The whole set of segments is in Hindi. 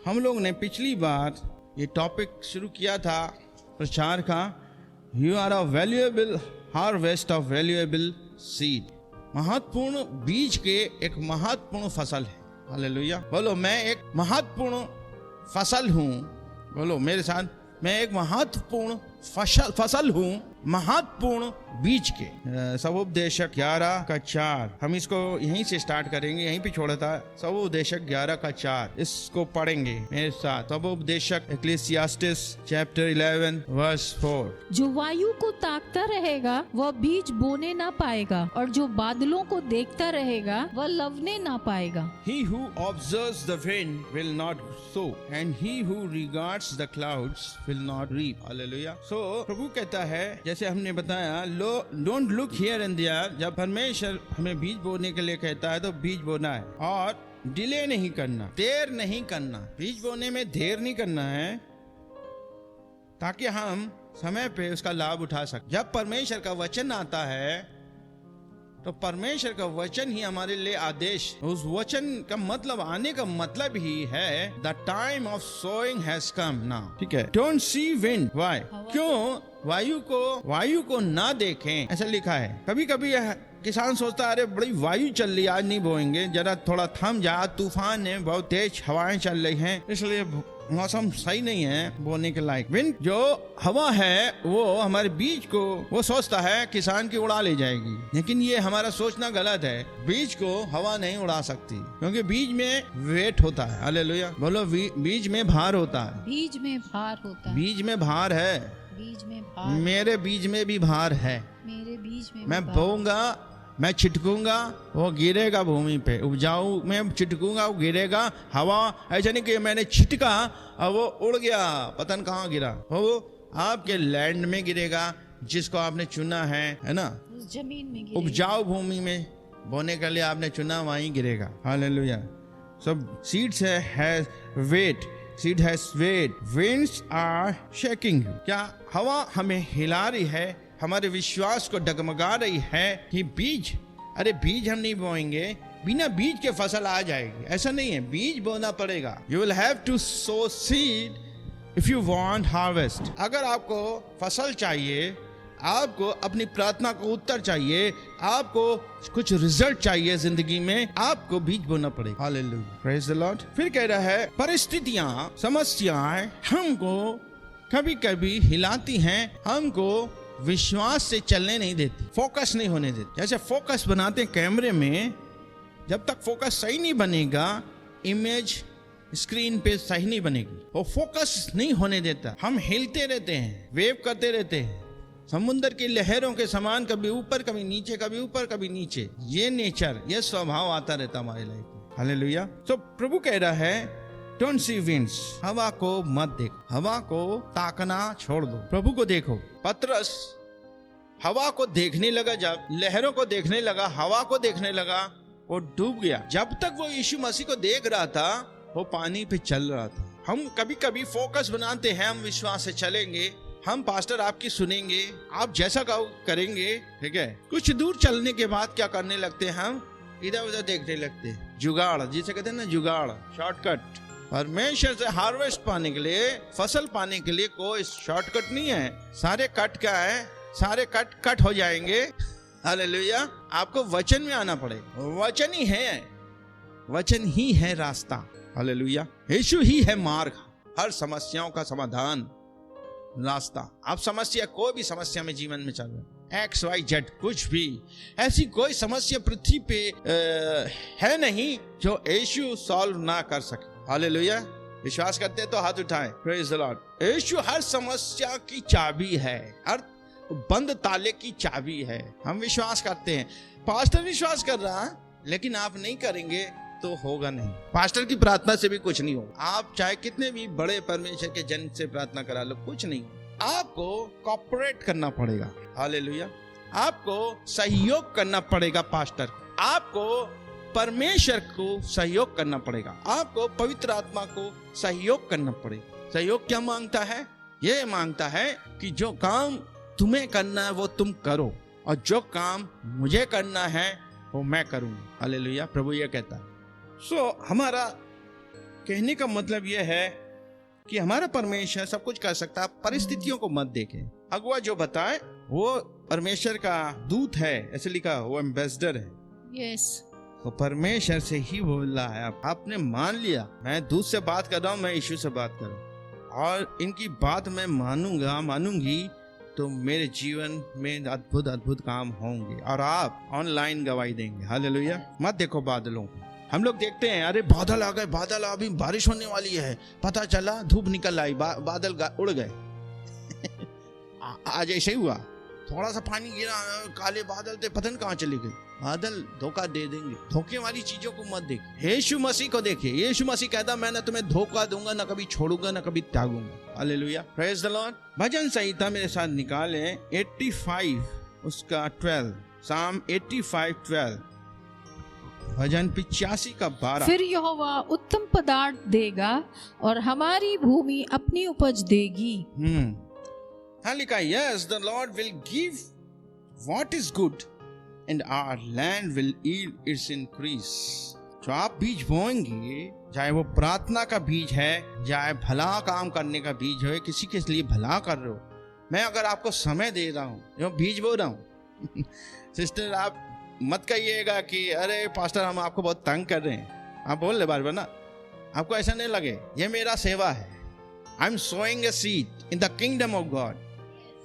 हम लोग ने पिछली बार ये टॉपिक शुरू किया था प्रचार का, you are a valuable harvest of valuable seed. महत्वपूर्ण बीज के एक महत्वपूर्ण फसल है। हालेलुया। बोलो, मैं एक महत्वपूर्ण फसल हूँ। बोलो मेरे साथ, मैं एक महत्वपूर्ण फसल हूँ, महत्वपूर्ण बीज के। सवोपदेशक 11 का 4, हम इसको यहीं से स्टार्ट करेंगे, यहीं पे छोड़ा था। सवोपदेशक 11 का 4, इसको पढ़ेंगे मेरे साथ। सवोपदेशक इक्लेसियास्टिस चैप्टर 11 वर्स 4। जो वायु को ताकता रहेगा वह बीज बोने ना पाएगा, और जो बादलों को देखता रहेगा वह लवने ना पाएगा। He who observes the wind will not sow, and he who regards the clouds will not reap. Hallelujah. So प्रभु कहता है, जैसे हमने बताया, don't look here and there. जब परमेश्वर हमें बीज बोने के लिए कहता है तो बीज बोना है, और डिले नहीं करना, देर नहीं करना। बीज बोने में देर नहीं करना है ताकि हम समय पे उसका लाभ उठा सके। जब परमेश्वर का वचन आता है तो परमेश्वर का वचन ही हमारे लिए आदेश। उस वचन का मतलब, आने का मतलब ही है the time of sowing has come now. ठीक है। Don't see wind, why? क्यों वायु को ना देखें, ऐसा लिखा है। कभी कभी किसान सोचता है, अरे बड़ी वायु चल रही, आज नहीं बोएंगे, जरा थोड़ा थम जा, तूफान है, बहुत तेज हवाएं चल रही हैं, इसलिए मौसम सही नहीं है बोने के लायक। विंड जो हवा है वो हमारे बीज को, वो सोचता है किसान की उड़ा ले जाएगी, लेकिन ये हमारा सोचना गलत है। बीज को हवा नहीं उड़ा सकती, क्योंकि बीज में वेट होता है। हालेलुया। बोलो, बीज में भार होता है। बीज में भार होता है। बीज में भार है। बीज में भार। मेरे बीज में भी भार है। मेरे बीज में मैं बोऊंगा, मैं छिटकूंगा, वो गिरेगा भूमि पे। उपजाऊ में छिटकूंगा, वो गिरेगा। हवा ऐसा नहीं कि मैंने छिटका और वो उड़ गया, पता नहीं कहाँ गिरा। वो आपके लैंड में गिरेगा, जिसको आपने चुना है ना, उस जमीन में गिरेगा। उपजाऊ भूमि में बोने के लिए आपने चुना, वहीं गिरेगा। हालेलुया। सब सीड्स है wait, seed has wait, winds are shaking. क्या हवा हमें हिला रही है, हमारे विश्वास को डगमगा रही है कि बीज, अरे बीज हम नहीं बोएंगे, बिना बीज के फसल आ जाएगी, ऐसा नहीं है। बीज बोना पड़ेगा। You will have to sow seed if you want harvest. अगर आपको फसल चाहिए, आपको अपनी प्रार्थना को उत्तर चाहिए, आपको कुछ रिजल्ट चाहिए जिंदगी में, आपको बीज बोना पड़ेगा। Hallelujah, praise the Lord. फिर कह रहा है, परिस्थितियां, समस्याएं हमको कभी कभी हिलाती हैं, हमको विश्वास से चलने नहीं देती, फोकस नहीं होने देती। जैसे फोकस बनाते कैमरे में, जब तक फोकस सही नहीं बनेगा, इमेज स्क्रीन पे सही नहीं बनेगी। वो फोकस नहीं होने देता, हम हिलते रहते हैं, वेव करते रहते हैं, समुद्र की लहरों के समान, कभी ऊपर कभी नीचे, कभी ऊपर कभी नीचे। ये नेचर, ये स्वभाव आता रहता हमारे लाइफ में। हालेलुया। तो प्रभु कह रहा है, डोंट सी विंड्स, हवा को मत देखो, हवा को ताकना छोड़ दो, प्रभु को देखो। पतरस हवा को देखने लगा, जब लहरों को देखने लगा, हवा को देखने लगा, वो डूब गया। जब तक वो यीशु मसीह को देख रहा था, वो पानी पे चल रहा था। हम कभी कभी फोकस बनाते हैं, हम विश्वास से चलेंगे, हम पास्टर आपकी सुनेंगे, आप जैसा कहो करेंगे, ठीक है। कुछ दूर चलने के बाद क्या करने लगते हैं, हम इधर उधर देखने लगते हैं। जुगाड़, जिसे कहते हैं ना, जुगाड़, शॉर्टकट। परमेश्वर से हार्वेस्ट पाने के लिए, फसल पाने के लिए कोई शॉर्टकट नहीं है। सारे कट क्या है, सारे कट हो जाएंगे। हालेलुया। आपको वचन में आना पड़ेगा। वचन ही है, वचन ही है रास्ता। हालेलुया। यीशु ही है मार्ग, हर समस्याओं का समाधान, रास्ता। आप समस्या, कोई भी समस्या में जीवन में चल रहे, XYZ, कुछ भी ऐसी कोई समस्या पृथ्वी पे है नहीं जो यीशु सॉल्व ना कर सके। हालेलुया। विश्वास करते हैं तो हाथ उठाएं। Praise the lord. यीशु हर समस्या की चाबी है, हर बंद ताले की चाबी है। हम विश्वास करते हैं। पास्टर विश्वास कर रहा है, लेकिन आप नहीं करेंगे तो होगा नहीं। पास्टर की प्रार्थना से भी कुछ नहीं होगा। आप चाहे कितने भी बड़े परमेश्वर के जन से प्रार्थना करा लो, कुछ नहीं। आपको कॉपरेट करना पड़ेगा। हालेलुया। आपको सहयोग करना पड़ेगा पास्टर, आपको परमेश्वर को सहयोग करना पड़ेगा, आपको पवित्र आत्मा को सहयोग करना पड़ेगा। सहयोग क्या मांगता है? ये मांगता है कि जो काम तुम्हें करना है वो तुम करो, और जो काम मुझे करना है वो मैं करूंगा। हालेलुया। प्रभु ये कहता है। हमारा कहने का मतलब यह है कि हमारा परमेश्वर सब कुछ कर सकता है, परिस्थितियों को मत देखे। अगुआ जो बताए वो परमेश्वर का दूत है, ऐसे लिखा, वो एम्बेसडर है। यस, वो परमेश्वर से ही बोल रहा है। आपने मान लिया, मैं दूत से बात कर रहा हूँ, मैं यीशु से बात कर रहा हूँ, और इनकी बात मैं मानूंगी तो मेरे जीवन में अद्भुत अद्भुत काम होंगे और आप ऑनलाइन गवाही देंगे। हालेलुया। मत देखो बादलों को। हम लोग देखते हैं, अरे बादल आ गए, बादल अभी बारिश होने वाली है, पता चला धूप निकल आई, बादल उड़ गए। आज ऐसे ही हुआ, थोड़ा सा पानी गिरा, काले बादल थे, पता नहीं कहाँ चले गए। बादल धोखा दे देंगे। धोखे वाली चीजों को मत देखिए, यीशु मसीह को देखिए। यीशु मसीह कहता, मैं ना तुम्हें धोखा दूंगा, ना कभी छोड़ूंगा, ना कभी त्यागूंगा। Hallelujah, praise the lord. भजन संहिता मेरे साथ निकाले 85 उसका 12, साम 85:12, भजन 85 का 12। फिर यहोवा उत्तम पदार्थ देगा और हमारी भूमि अपनी उपज देगी। हाँ लिखा, yes the Lord will give what is good and our land will yield its increase. जो आप बीज बोएंगे, चाहे वो प्रार्थना का बीज है, चाहे भला काम करने का बीज हो, किसी के लिए भला कर रहे हो, मैं अगर आपको समय दे रहा हूँ, जो बीज बो रहा हूँ सिस्टर, आप मत कहिएगा कि अरे पास्टर हम आपको बहुत तंग कर रहे हैं। आप बोल ले बार बार ना, आपको ऐसा नहीं लगे, ये मेरा सेवा है। I am sowing a seed in the kingdom of God.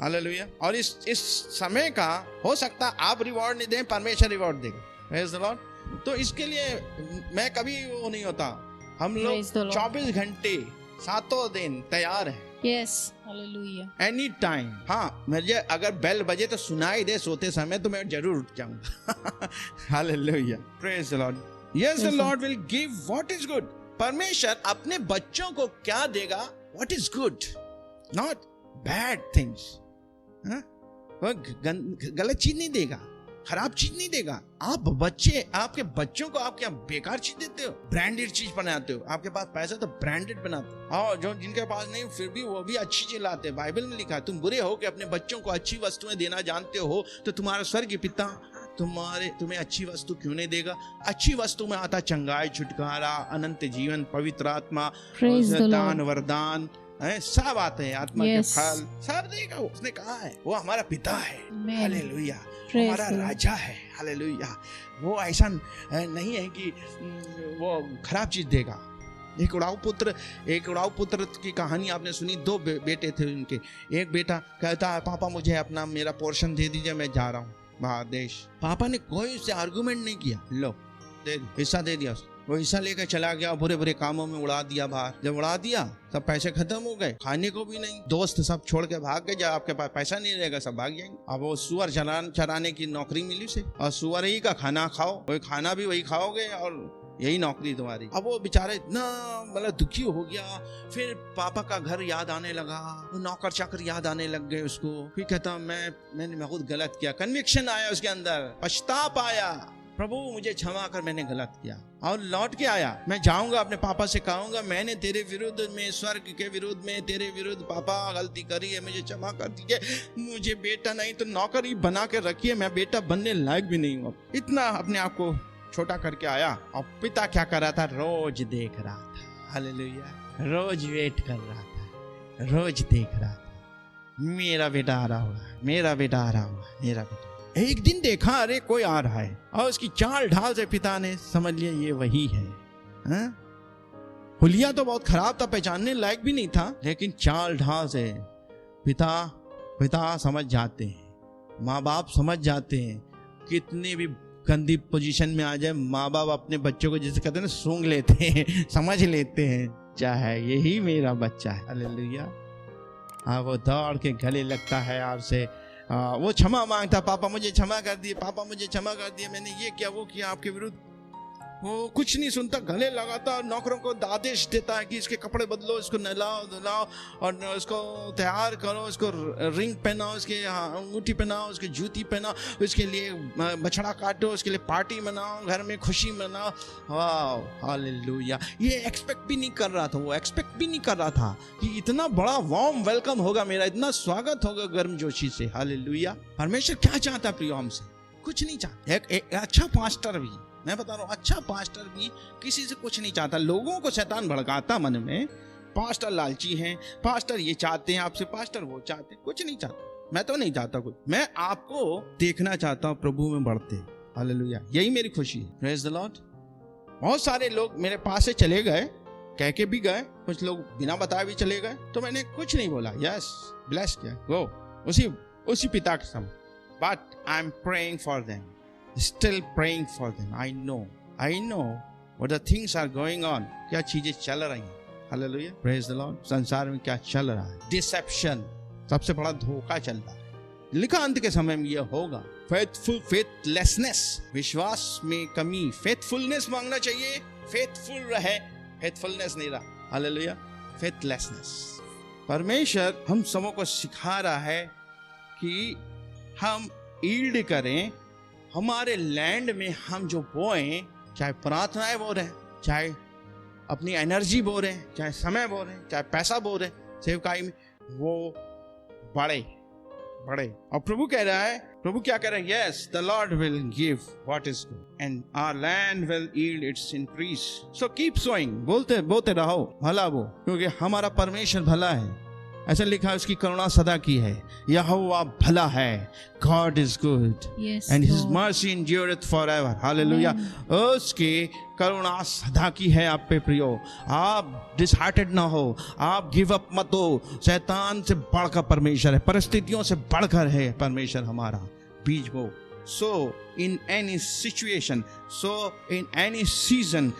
Hallelujah. और इस समय का हो सकता है आप रिवॉर्ड नहीं दें, परमेश्वर रिवॉर्ड देगा। Praise the Lord. तो इसके लिए मैं कभी वो नहीं होता, हम लोग 24 घंटे 7 दिन तैयार है। Yes, hallelujah, any time. हाँ, मुझे अगर बेल बजे तो सुनाई दे सोते समय तो मैं जरूर उठ जाऊंगा। Hallelujah, praise the Lord. Yes the Lord will give what is good. परमेश्वर अपने बच्चों को क्या देगा? What is good, not bad things. वो गलत चीज नहीं देगा, खराब चीज नहीं देगा। आप बच्चे, आपके बच्चों को आप क्या बेकार चीज देते हो? ब्रांडेड चीज बनाते हो। आपके पास पैसा तो ब्रांडेड बनाते हो, और जो जिनके पास नहीं फिर भी वो भी अच्छी चीज लाते हैं। बाइबल में लिखा है, तुम बुरे हो कि अपने बच्चों को अच्छी वस्तुएं देना जानते हो, तो तुम्हारा स्वर्गीय पिता तुम्हें अच्छी वस्तु क्यों नहीं देगा? अच्छी वस्तु में आता चंगाई, छुटकारा, अनंत जीवन, पवित्र आत्मा, दान, वरदान, सब आते हैं, आत्मा के फल सब देगा। उसने कहा है वो हमारा पिता है। हालेलुया, हमारा राजा है। हालेलुया। वो ऐसा नहीं है कि वो खराब चीज देगा। एक उड़ाऊ पुत्र की कहानी आपने सुनी। 2 बेटे थे उनके। एक बेटा कहता है, पापा मुझे अपना मेरा पोर्शन दे दीजिए, मैं जा रहा हूँ बाहर देश। पापा ने कोई उससे आर्गुमेंट नहीं किया, लो दे, हिस्सा दे दिया। वो हिस्सा लेकर चला गया, बुरे बुरे कामों में उड़ा दिया बाहर। जब उड़ा दिया सब पैसे खत्म हो गए, खाने को भी नहीं। दोस्त सब छोड़ के भाग गए, जब आपके पास पैसा नहीं रहेगा सब भाग जाएंगे। अब वो सुअर चराने की नौकरी मिली उसे, और सुअर ही का खाना खाओ, वही खाना भी वही खाओगे और यही नौकरी तुम्हारी। अब वो बेचारा इतना मतलब दुखी हो गया। फिर पापा का घर याद आने लगा, वो नौकर चाकर याद आने लग गए उसको। फिर कहता मैंने बहुत गलत किया। कन्विक्शन आया उसके अंदर, पछताप आया, प्रभु मुझे क्षमा कर, मैंने गलत किया। और लौट के आया, मैं जाऊंगा अपने पापा से कहूंगा, मैंने तेरे विरुद्ध में, स्वर्ग के विरुद्ध में, तेरे विरुद्ध पापा गलती करी है, मुझे क्षमा कर दीजिए। मुझे बेटा नहीं तो नौकर ही बना के रखिए, मैं बेटा बनने लायक भी नहीं हूँ। इतना अपने आप को छोटा करके आया। और पिता क्या कर रहा था? रोज देख रहा था। हालेलुया, रोज वेट कर रहा था, रोज देख रहा था, मेरा बेटा आ रहा होगा, मेरा बेटा आ रहा होगा, मेरा बेटा। एक दिन देखा, अरे कोई आ रहा है, और उसकी चाल ढाल से पिता ने समझ लिया ये वही है। हुलिया तो बहुत खराब था, पहचानने लायक भी नहीं था, लेकिन चाल ढाल से पिता समझ जाते हैं, माँ बाप समझ जाते हैं। कितनी भी गंदी पोजीशन में आ जाए, माँ बाप अपने बच्चों को जैसे कहते हैं ना, सूंघ लेते हैं, समझ लेते हैं, चाहे यही मेरा बच्चा है। हालेलुया। हाँ, वो दौड़ के गले लगता है आपसे, वो क्षमा मांगता, पापा मुझे क्षमा कर दिए, पापा मुझे क्षमा कर दिए, मैंने ये किया वो किया आपके विरुद्ध। वो कुछ नहीं सुनता, गले लगाता, नौकरों को आदेश देता है कि इसके कपड़े बदलो, इसको नहलाओ धुलाओ, और इसको तैयार करो, इसको रिंग पहनाओ, इसके अंगूठी पहनाओ, उसकी जूती पहनाओ, इसके लिए बछड़ा काटो, उसके लिए पार्टी मनाओ, घर में खुशी मनाओ। वाह, हालेलुया। ये एक्सपेक्ट भी नहीं कर रहा था, वो एक्सपेक्ट भी नहीं कर रहा था कि इतना बड़ा वार्म वेलकम होगा मेरा, इतना स्वागत होगा गर्मजोशी से। हालेलुया। परमेश्वर क्या चाहता प्रियो हमसे? कुछ नहीं चाहता। एक अच्छा पास्टर भी मैं बता रहा हूँ, अच्छा पास्टर भी किसी से कुछ नहीं चाहता। लोगों को शैतान भड़काता मन में, पास्टर लालची हैं, पास्टर ये चाहते हैं आपसे, पास्टर वो चाहते हैं, कुछ नहीं चाहता। मैं तो नहीं चाहता कुछ, मैं आपको देखना चाहता हूँ प्रभु में बढ़ते। हालेलुया, यही मेरी खुशी है। Praise the Lord. बहुत सारे लोग मेरे पास से चले गए, कह के भी गए, कुछ लोग बिना बताए भी चले गए, तो मैंने कुछ नहीं बोला, यस ब्लेस किया, गो उसी पिता के सम। But I am praying for them, still praying for them. I know what the things are going on, क्या चीजें चल रही हैं। Hallelujah, praise the lord. संसार में क्या चल रहा है, डिसेप्शन, सबसे बड़ा धोखा चल रहा है। लिखा अंत के समय में यह होगा। फेथलेसनेस, विश्वास में कमी। फेथफुलनेस मांगना चाहिए, फेथफुल रहे, फेथफुलनेस नहीं रहा। Hallelujah, faithlessness. परमेश्वर हम सबों को सिखा रहा है कि हम ईल्ड करें। हमारे लैंड में हम जो बोएं, चाहे प्रार्थनाएं बो रहे हैं, चाहे अपनी एनर्जी बो रहे हैं, चाहे समय बो रहे हैं, चाहे पैसा बो रहे हैं सेवकाई में, वो बड़े। और प्रभु कह रहा है, प्रभु क्या कह रहा है? Yes, the Lord will give what is good and our land will yield its increase. So keep sowing, बोलते रहो भला वो, क्योंकि हमारा परमेश्वर भला है। ऐसा लिखा है, उसकी करुणा सदा की है, यहोवा भला है। God is good and his mercy endureth forever. Hallelujah, उसकी करुणा सदा की है आप पे प्रियो। आप डिसहार्टेड ना हो, आप गिव अप मत हो। शैतान से बढ़कर परमेश्वर है, परिस्थितियों से बढ़कर है परमेश्वर हमारा। बीज बो। So in any situation, so in any season,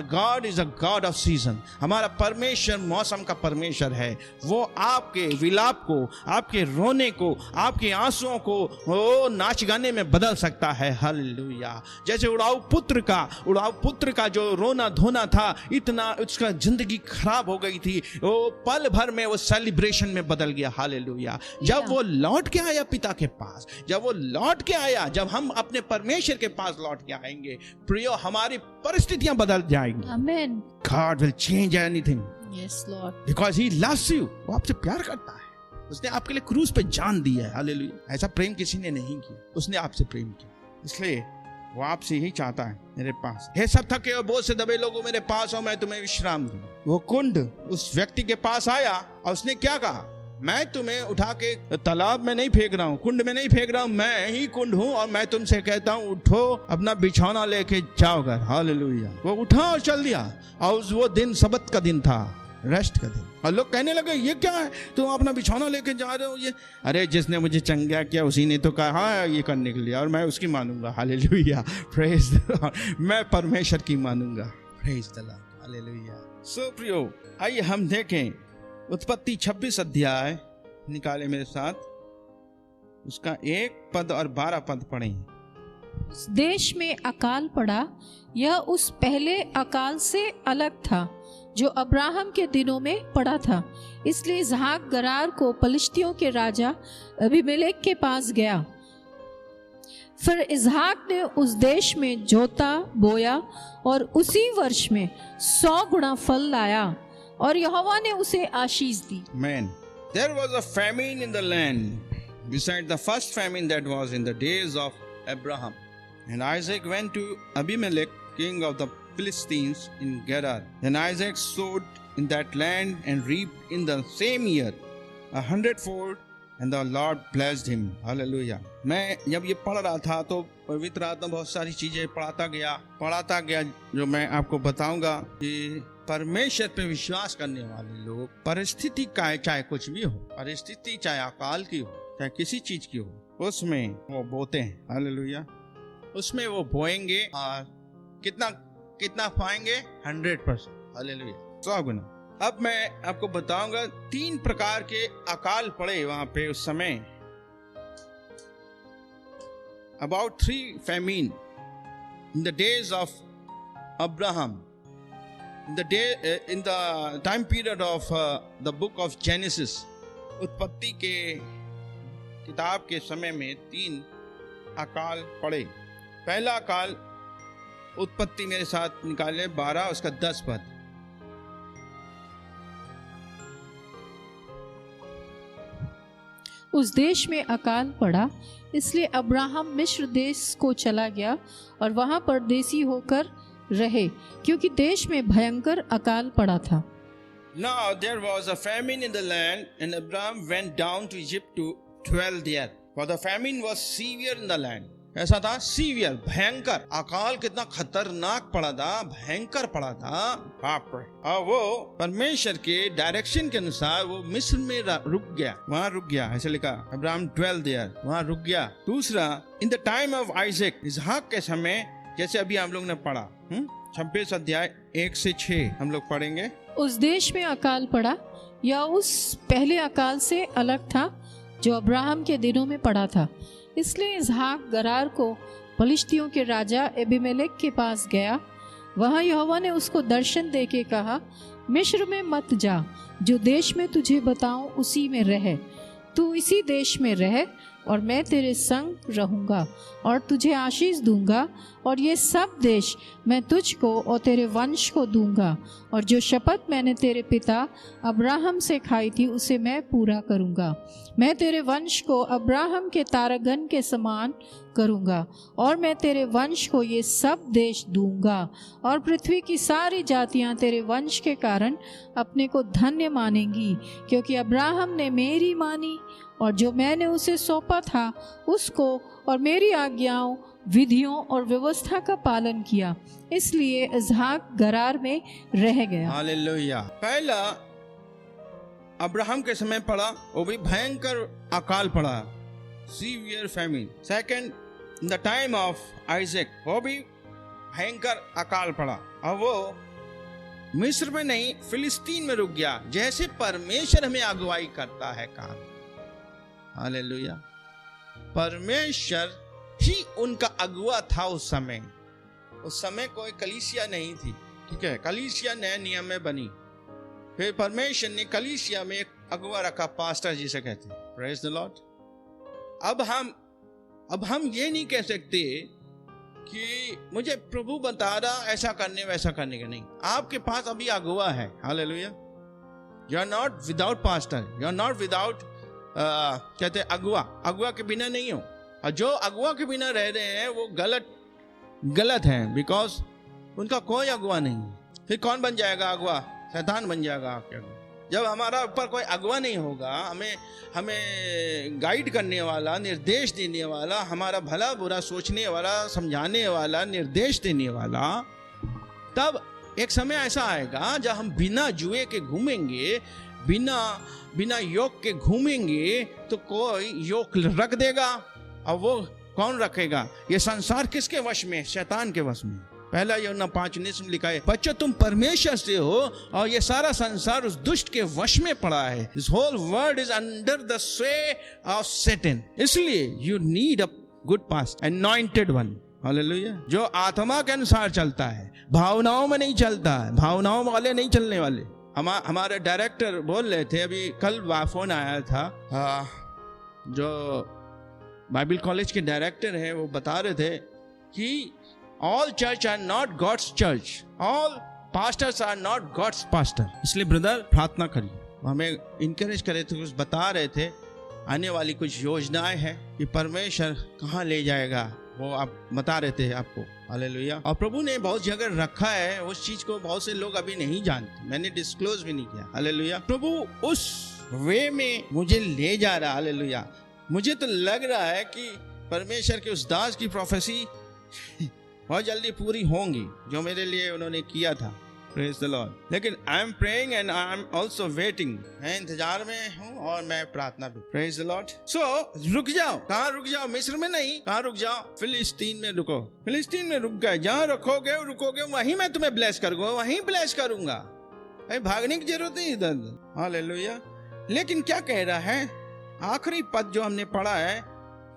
God is a God of season। हमारा परमेश्वर मौसम का परमेश्वर है। वो आपके विलाप को, आपके रोने को, आपके आंसुओं को वो नाच गाने में बदल सकता है। हालेलुया। जैसे उड़ाऊ पुत्र का जो रोना धोना था, इतना उसका जिंदगी खराब हो गई थी, वो पल भर में वो सेलिब्रेशन में बदल गया। हालेलुया। जब वो लौट के आया पिता के पास, जब हम अपने परमेश्वर के पास लौट के आएंगे प्रियो, हमारी परिस्थितियां बदल जाएंगी। Amen. God will change anything. Yes, Lord. Because He loves you. वो आपसे प्यार करता है। उसने आपके लिए क्रूस पे जान दी है। हालेलुया। ऐसा प्रेम किसी ने नहीं किया, उसने आपसे प्रेम किया, इसलिए वो आपसे यही चाहता है, मेरे पास हे सब थके और बोझ से दबे लोगों, मेरे पास आओ, मैं तुम्हें विश्राम दूं। वो कुंड उस व्यक्ति के पास आया और उसने क्या कहा? मैं तुम्हें उठा के तालाब में नहीं फेंक रहा हूँ, कुंड में नहीं फेंक रहा हूँ, मैं ही कुंड हूँ और मैं तुमसे कहता हूँ उठो, अपना बिछौना लेके जाओ घर। हालेलुया। वो उठा और चल दिया। और वो दिन सबत का दिन था, रेस्ट का दिन। और लोग कहने लगे ये क्या है, तुम अपना बिछौना लेके जा रहे हो? ये अरे जिसने मुझे चंगा किया उसी ने तो कहा ये करने के लिए, और मैं उसकी मानूंगा। Hallelujah, praise the lord. मैं परमेश्वर की मानूंगा। Praise the lord, hallelujah. So प्रियो, आइए हम देखें उत्पत्ति 26 अध्याय निकाले मेरे साथ, उसका 1 पद और 12 पद पढ़ें। उस देश में अकाल पड़ा, यह उस पहले अकाल से अलग था जो अब्राहम के दिनों में पड़ा था। इसलिए इसहाक गरार को पलिश्तियों के राजा अबीमेलेक के पास गया। फिर इसहाक ने उस देश में जोता बोया और उसी वर्ष में 100 गुना फल लाया, और यहोवा ने उसे आशीष दी। Amen. There was a famine in the land, beside the first famine that was in the days of Abraham. And Isaac went to Abimelech, king of the Philistines, in Gerar. Then Isaac sowed in that land and reaped in the same year 100-fold, and the Lord blessed him. Hallelujah. मैं जब ये पढ़ रहा था तो पवित्र आत्मा बहुत सारी चीजें पढ़ाता गया जो मैं आपको बताऊंगा कि परमेश्वर पे विश्वास करने वाले लोग, परिस्थिति का चाहे कुछ भी हो, परिस्थिति चाहे अकाल की हो, चाहे किसी चीज की हो, उसमें वो बोते हैं। हालेलुया। उसमें वो बोएंगे और कितना पाएंगे? 100%। हालेलुया, 100 गुना। अब मैं आपको बताऊंगा 3 प्रकार के अकाल पड़े वहां पे उस समय। About 3 famine in the days of Abraham, in the time period of the book of Genesis, उत्पत्ति के किताब के समय में 3 अकाल पड़े। पहला अकाल उत्पत्ति मेरे साथ निकाले 12 उसका 10 पद। उस देश में अकाल पड़ा, इसलिए अब्राहम मिस्र देश को चला गया और वहां परदेसी होकर रहे, क्योंकि देश में भयंकर अकाल पड़ा था। Now there was a famine in the land, and Abraham went down to Egypt to dwell there. For the famine was severe in the land. ऐसा था, सीवियर, भयंकर। अकाल कितना खतरनाक पड़ा था, भयंकर पड़ा था, बाप रे। और वो परमेश्वर के डायरेक्शन के अनुसार वो मिस्र में रुक गया, वहाँ रुक गया, ऐसे लिखा, अब्राहम ड्वेल देयर, वहाँ रुक गया। दूसरा, in the time of Isaac, इसहाक के समय, जैसे अभी हम लोग ने पढ़ा 26 अध्याय 1 से 6 हम लोग पढ़ेंगे। उस देश में अकाल पड़ा, यह उस पहले अकाल से अलग था जो अब्राहम के दिनों में पड़ा था। इसलिए इसहाक गरार को पलिश्तियों के राजा एबीमेलेक के पास गया। वहाँ यहोवा ने उसको दर्शन दे के कहा, मिस्र में मत जा, जो देश में तुझे बताऊं उसी में रह। तू इसी देश में रह और मैं तेरे संग रहूंगा और तुझे आशीष दूंगा, और ये सब देश मैं तुझको और तेरे वंश को दूंगा, और जो शपथ मैंने तेरे पिता अब्राहम से खाई थी उसे मैं पूरा करूंगा। मैं तेरे वंश को अब्राहम के तारागण के समान करूंगा, और मैं तेरे वंश को ये सब देश दूंगा, और पृथ्वी की सारी जातियां तेरे वंश के कारण अपने को धन्य मानेंगी, क्योंकि अब्राहम ने मेरी मानी और जो मैंने उसे सौंपा था उसको, और मेरी आज्ञाओं, विधियों और व्यवस्था का पालन किया। इसलिए इसहाक गरार में रह गया। हालेलुया। पहला अब्राहम के समय पड़ा, वो भी भयंकर अकाल पड़ा, severe famine. Second, in the time of Isaac, वो भी भयंकर अकाल पड़ा, और वो मिस्र में नहीं, फिलिस्तीन में रुक गया, जैसे परमेश्वर हमें अगुवाई करता है काम। हालेलुया। परमेश्वर ही उनका अगुवा था उस समय। उस समय कोई कलीसिया नहीं थी, ठीक है, कलीसिया नए नियम में बनी, फिर परमेश्वर ने कलीसिया में एक अगुवा रखा, पास्टर जिसे कहते हैं। Praise the Lord. अब हम ये नहीं कह सकते कि मुझे प्रभु बता रहा ऐसा करने वैसा करने का, नहीं। आपके पास अभी अगुवा है। Hallelujah. You are not without pastor, you are not without कहते अगुवा के बिना नहीं हो। और जो अगुवा के बिना रह रहे हैं वो गलत है, बिकॉज उनका कोई अगुवा नहीं। फिर कौन बन जाएगा अगुवा? शैतान बन जाएगा आपके अगुवा। जब हमारा ऊपर कोई अगुवा नहीं होगा, हमें गाइड करने वाला, निर्देश देने वाला, हमारा भला बुरा सोचने वाला, समझाने वाला, निर्देश देने वाला, तब एक समय ऐसा आएगा जब हम बिना जुए के घूमेंगे, बिना योग के घूमेंगे, तो कोई योग रख देगा। और वो कौन रखेगा? ये संसार किसके वश में? शैतान के वश में। पहला यूहन्ना 5:19 में लिखा है, बच्चों तुम परमेश्वर से हो और ये सारा संसार उस दुष्ट के वश में पड़ा है। This whole world is under the sway of Satan. इसलिए you need a good past, anointed one. Hallelujah. जो आत्मा के अनुसार चलता है, भावनाओं में नहीं चलता है, भावनाओं वाले नहीं चलने वाले। हमारे डायरेक्टर बोल रहे थे, अभी कल फोन आया था, जो बाइबल कॉलेज के डायरेक्टर हैं, वो बता रहे थे कि all church are not God's church, all pastors are not God's pastor. इसलिए ब्रदर प्रार्थना करिए। हमें इनकरेज करे थे, कुछ बता रहे थे, आने वाली कुछ योजनाएं हैं कि परमेश्वर कहाँ ले जाएगा, वो आप बता रहे थे आपको। हालेलुया। और प्रभु ने बहुत जगह रखा है, उस चीज को बहुत से लोग अभी नहीं जानते, मैंने डिस्क्लोज भी नहीं किया। हालेलुया। प्रभु उस वे में मुझे ले जा रहा। हालेलुया। मुझे तो लग रहा है कि परमेश्वर के उस दास की प्रोफेसी बहुत जल्दी पूरी होंगी जो मेरे लिए उन्होंने किया था। Praise the lord. लेकिन I am praying and I am also waiting. मैं इंतजार में हूँ और मैं प्रार्थना भी। Praise the Lord. सो रुक जाओ। कहाँ रुक जाओ? मिस्र में नहीं। कहाँ रुक जाओ? फिलिस्तीन में रुको। फिलिस्तीन में रुक गए। जहाँ रुकोगे वहीं मैं तुम्हें ब्लेस करूंगा, वहीं ब्लेस करूंगा। भागने की जरूरत नहीं इधर। हालेलुया। लेकिन क्या कह रहा है आखिरी पद जो हमने पढ़ा है,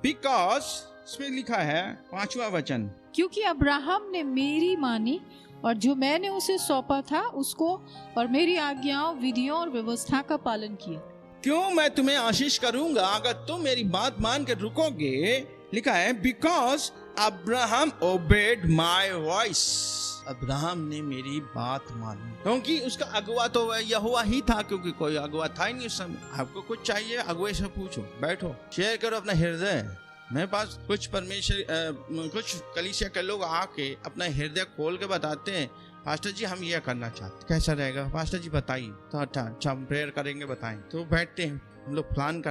बिकॉज इसमें लिखा है 5वां वचन, क्योंकि अब्राहम ने मेरी मानी और जो मैंने उसे सौंपा था उसको, और मेरी आज्ञाओं, विधियों और व्यवस्था का पालन किया। क्यों मैं तुम्हें आशीष करूंगा अगर तुम मेरी बात मान कर रुकोगे। लिखा है because Abraham obeyed my voice. Abraham ने मेरी बात मानी, क्योंकि उसका अगुआ तो यहोवा ही था, क्योंकि कोई अगुआ था ही नहीं उस समय। आपको कुछ चाहिए अगुए से पूछो, बैठो, शेयर करो अपना हृदय। मेरे पास कुछ कुछ कलीसिया के लोग आके अपना हृदय खोल के बताते हैं, पास्टर जी हम ये करना चाहते, कैसा रहेगा पास्टर जी बताइए। तो अच्छा हम प्रेयर करेंगे, बताएं। तो बैठते हैं हम लोग, प्लान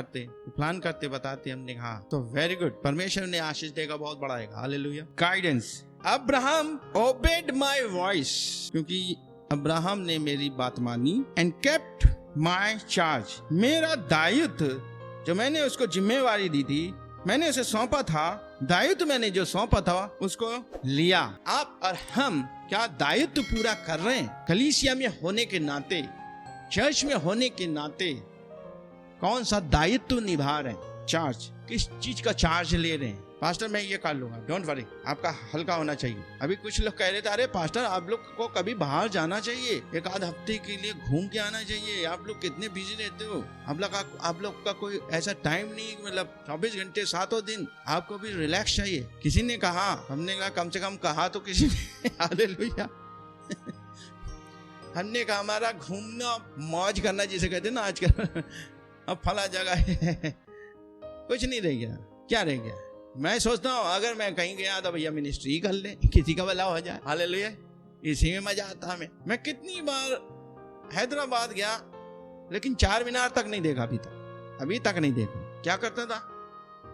करते बताते, हमने कहा तो वेरी गुड, परमेश्वर ने आशीष देगा, बहुत बढ़ाएगा। Hallelujah. Guidance. Abraham obeyed my voice, क्योंकि अब्राहम ने मेरी बात मानी, एंड केप्ट माय चार्ज, मेरा दायित्व जो मैंने उसको जिम्मेवारी दी थी, मैंने उसे सौंपा था, दायित्व मैंने जो सौंपा था उसको लिया। आप और हम क्या दायित्व पूरा कर रहे हैं? कलीसिया में होने के नाते, चर्च में होने के नाते कौन सा दायित्व निभा रहे हैं? चार्ज, किस चीज का चार्ज ले रहे हैं? पास्टर मैं ये कर लूंगा, डोंट वरी, आपका हल्का होना चाहिए। अभी कुछ लोग कह रहे थे अरे पास्टर आप लोग को कभी बाहर जाना चाहिए, एक आध हफ्ते के लिए घूम के आना चाहिए, आप लोग कितने बिजी रहते हो, आप लोग का कोई ऐसा टाइम नहीं, मतलब 24 घंटे 7 दिन आपको भी रिलैक्स चाहिए। किसी ने कहा, हमने कहा कम से कम कहा तो किसी ने हालेलुया हमने कहा हमारा घूमना मौज करना जिसे कहते हैं ना आजकल, अब फला जगह है, कुछ नहीं रह गया, क्या रह गया? मैं सोचता हूँ अगर मैं कहीं गया तो भैया मिनिस्ट्री कर ले, किसी का भला हो जाए। हालेलुया, इसी में मजा आता हमें। मैं कितनी बार हैदराबाद गया, लेकिन 4 मीनार तक नहीं देखा, अभी तक नहीं देखा। क्या करता था,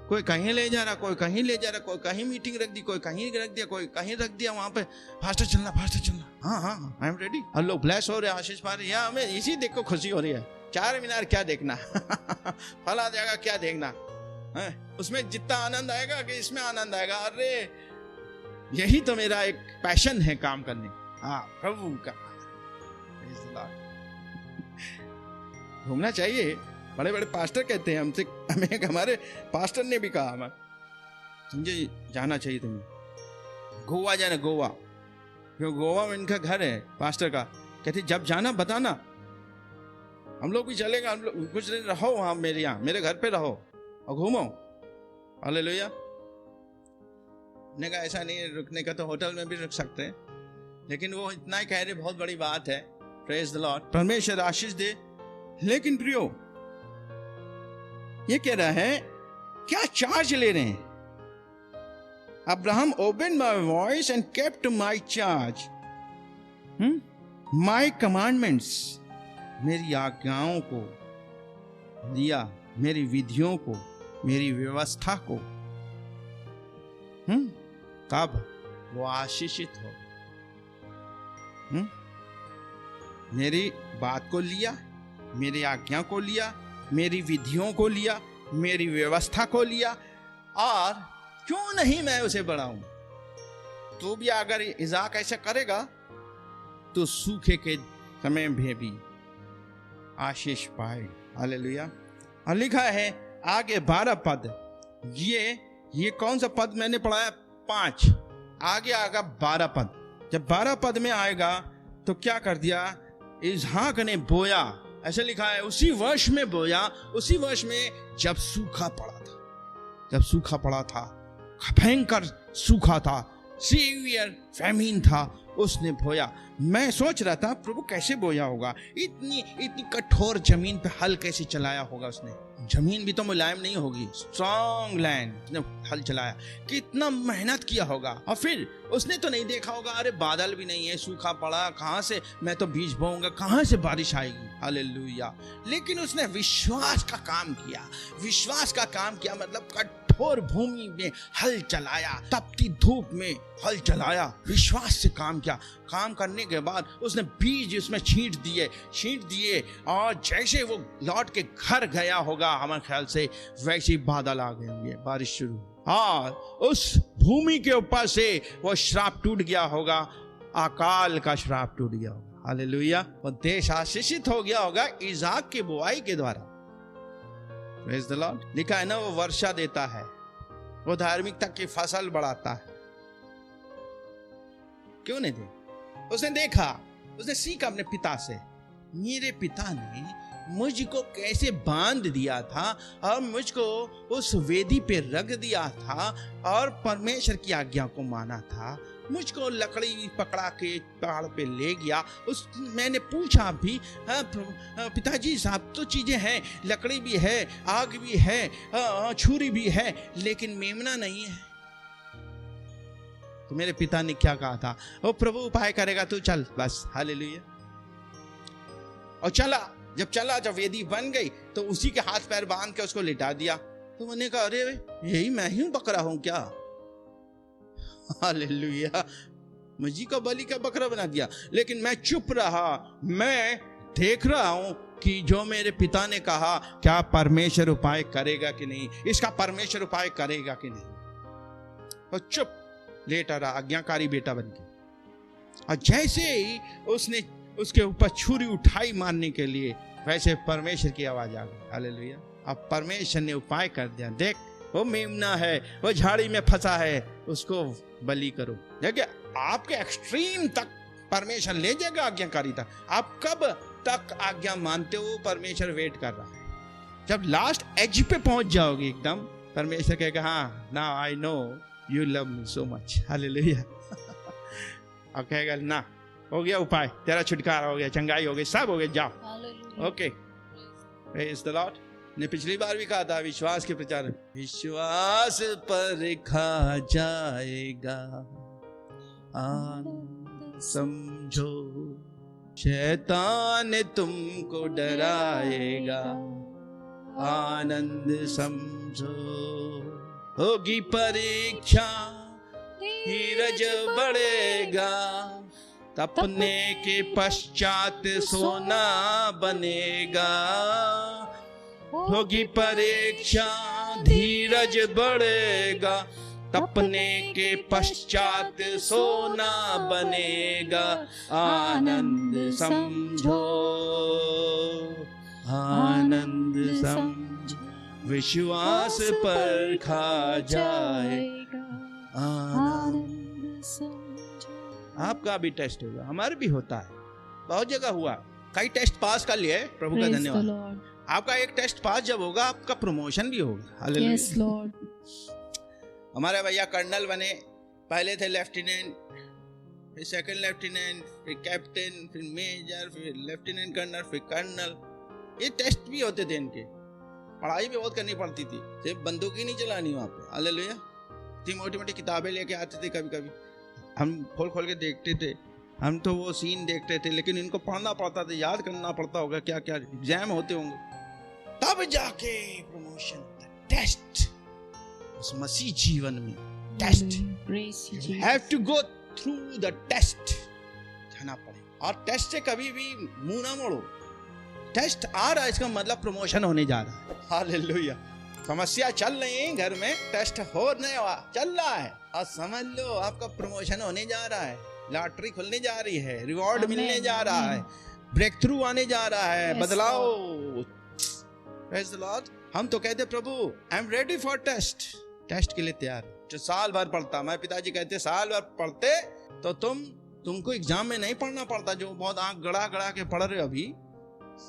कोई कहीं ले जा रहा, कोई कहीं ले जा रहा, कोई कहीं मीटिंग रख दी, कोई कहीं रख दिया, कोई कहीं रख दिया, वहां पे फास्टर चलना। हाँ आई एम रेडी। और लोग ब्लेस हो रहे, आशीष पा रहे, हमें इसी देख को खुशी हो रही है। 4 मीनार क्या देखना फला जगह क्या देखना है? उसमें जितना आनंद आएगा कि इसमें आनंद आएगा। अरे यही तो मेरा एक पैशन है काम करने, हाँ प्रभु का। घूमना चाहिए, बड़े बड़े पास्टर कहते हैं हमसे, हमारे पास्टर ने भी कहा, हमारे समझे जाना चाहिए तुम्हें गोवा जाना, गोवा, क्यों गोवा में इनका घर है पास्टर का। कहते जब जाना बताना, हम लोग भी चलेगा, हम लोग कुछ दिन रहो वहां मेरे यहाँ, मेरे घर पे रहो और घूमो। हालेलुया। ने कहा ऐसा नहीं है रुकने का, तो होटल में भी रुक सकते हैं, लेकिन वो इतना ही कह रहे, बहुत बड़ी बात है। प्रेज द लॉर्ड, परमेश्वर आशीष दे। लेकिन प्रियो ये कह रहा है क्या चार्ज ले रहे हैं? Abraham obeyed my voice and kept my charge, my commandments, मेरी आज्ञाओं को लिया, मेरी विधियों को, मेरी व्यवस्था को, तब वो आशीषित हो। मेरी बात को लिया, मेरी आज्ञा को लिया, मेरी विधियों को लिया, मेरी व्यवस्था को लिया, और क्यों नहीं मैं उसे बढ़ाऊं? तो भी अगर इज़ाक ऐसा करेगा तो सूखे के समय में भी आशीष पाए। हालेलुया। और लिखा है आगे 12 पद, ये कौन सा पद मैंने पढ़ाया? 5, आगे आएगा 12 पद। जब 12 पद में आएगा तो क्या कर दिया? इसहाक ने बोया, ऐसे लिखा है उसी वर्ष में बोया, उसी वर्ष में जब सूखा पड़ा था, भयंकर सूखा था, सीवियर फैमिन था, उसने बोया। मैं सोच रहा था प्रभु कैसे बोया होगा, इतनी कठोर जमीन पे हल कैसे चलाया होगा उसने? जमीन भी तो मुलायम नहीं होगी, स्ट्रॉन्ग लैंड, उसने हल चलाया, कितना मेहनत किया होगा। और फिर उसने तो नहीं देखा होगा अरे बादल भी नहीं है, सूखा पड़ा, कहां से मैं तो बीज बोऊंगा, कहां से बारिश आएगी। हालेलुया। लेकिन उसने विश्वास का काम किया, मतलब कठोर भूमि में हल चलाया, तपती धूप में हल चलाया, विश्वास से काम किया। काम करने के बाद उसने बीज उसमें छींट दिए, और जैसे वो लौट के घर गया होगा, हमारे ख्याल से वैसे ही बादल आ गए होंगे, बारिश शुरू, और उस भूमि के ऊपर से वो श्राप टूट गया होगा, अकाल का श्राप टूट गया होगा। हालेलुया। वो देश आशीषित हो गया होगा इसहाक की बुआई के द्वारा। Praise the Lord. लिखा है ना वो वर्षा देता है, वो धार्मिकता की फसल बढ़ाता है। क्यों नहीं दे? उसने देखा, उसने सीखा अपने पिता से। मेरे पिता ने मुझको कैसे बांध दिया था और मुझको उस वेदी पे रख दिया था और परमेश्वर की आज्ञा को माना था। मुझको लकड़ी पकड़ा के पहाड़ पे ले गया। मैंने पूछा भी, पिताजी साहब तो चीजें हैं, लकड़ी भी है, आग भी है, छुरी भी है, लेकिन मेमना नहीं है। तो मेरे पिता ने क्या कहा था, ओ प्रभु उपाय करेगा तू, चल बस, हालेलुया। और जब वेदी बन गई तो उसी के हाथ पैर बांध के उसको लिटा दिया। तो मैंने कहा अरे यही मैं ही बकरा हूं क्या? हालेलुया, मुझे को बलि का बकरा बना दिया। लेकिन मैं चुप रहा। मैं देख रहा हूं कि जो मेरे पिता ने कहा, क्या परमेश्वर उपाय करेगा कि नहीं, इसका परमेश्वर उपाय करेगा कि नहीं। और चुप लेटा रहा, आज्ञाकारी बेटा बन के। और जैसे ही उसने उसके ऊपर छुरी उठाई मारने के लिए, वैसे परमेश्वर की आवाज आ गई। हालेलुया। अब परमेश्वर ने उपाय कर दिया, देख वो मेमना है, वो झाड़ी में फंसा है, उसको बलि करो। देखिए आपके एक्सट्रीम तक परमेश्वर ले जाएगा आज्ञाकारिता। आप कब तक आज्ञा मानते हो, परमेश्वर वेट कर रहा है। जब लास्ट एज पे पहुंच जाओगे एकदम, परमेश्वर कहेगा हाँ now I know you love me so much. Hallelujah. और कहेगा ना, हो गया उपाय, तेरा छुटकारा हो गया, चंगाई हो गई, सब हो गया, जाओ। Okay, praise the Lord. ने पिछली बार भी कहा था विश्वास के प्रचार, विश्वास पर खा जाएगा आनंद समझो, शैतान तुमको डराएगा आनंद समझो, होगी परीक्षा धीरज बढ़ेगा, तपने के पश्चात सोना बनेगा। होगी परीक्षा धीरज बढ़ेगा, तपने के पश्चात सोना बनेगा, आनंद समझो आनंद समझो, विश्वास पर खा जाएगा आनंद समझो। आपका भी टेस्ट होगा, हमारे भी होता है, बहुत जगह हुआ, कई टेस्ट पास कर लिए, प्रभु का धन्यवाद। आपका एक टेस्ट पास जब होगा, आपका प्रमोशन भी होगा। हालेलुया। Yes Lord. हमारे भैया कर्नल बने, पहले थे लेफ्टिनेंट, फिर सेकंड लेफ्टिनेंट, फिर कैप्टन, फिर मेजर, फिर लेफ्टिनेंट कर्नल, फिर कर्नल। ये टेस्ट भी होते थे इनके। पढ़ाई भी बहुत करनी पड़ती थी, सिर्फ बंदूक ही नहीं चलानी वहाँ पे। हालेलुया। इतनी मोटी मोटी किताबें लेके आते थे, कभी कभी हम खोल खोल के देखते थे, हम तो वो सीन देखते थे, लेकिन इनको पढ़ना पड़ता था, याद करना पड़ता होगा, क्या क्या एग्जाम होते होंगे, तब जाके प्रमोशन। टेस्ट उस मसीह जीवन में test, you have to go through the test, जाना पड़ेगा। और टेस्ट से कभी भी मुंह ना मोड़ो। टेस्ट आ रहा है, इसका मतलब प्रमोशन होने जा रहा है। हालेलुया। समस्या चल रही है घर में, टेस्ट होने चल रहा है, और समझ लो आपका प्रमोशन होने जा रहा है, लॉटरी खुलने जा रही है, रिवॉर्ड मिलने जा रहा है, ब्रेक थ्रू आने जा रहा है, बदलाव। Praise the lord. हम तो कहते प्रभु I am ready for test, test के लिए तैयार। जो साल भर पढ़ता, हमारे पिताजी कहते साल भर पढ़ते तो तुमको एग्जाम में नहीं पढ़ना पड़ता, जो बहुत आंख गड़ा गड़ा के पढ़ रहे हो अभी।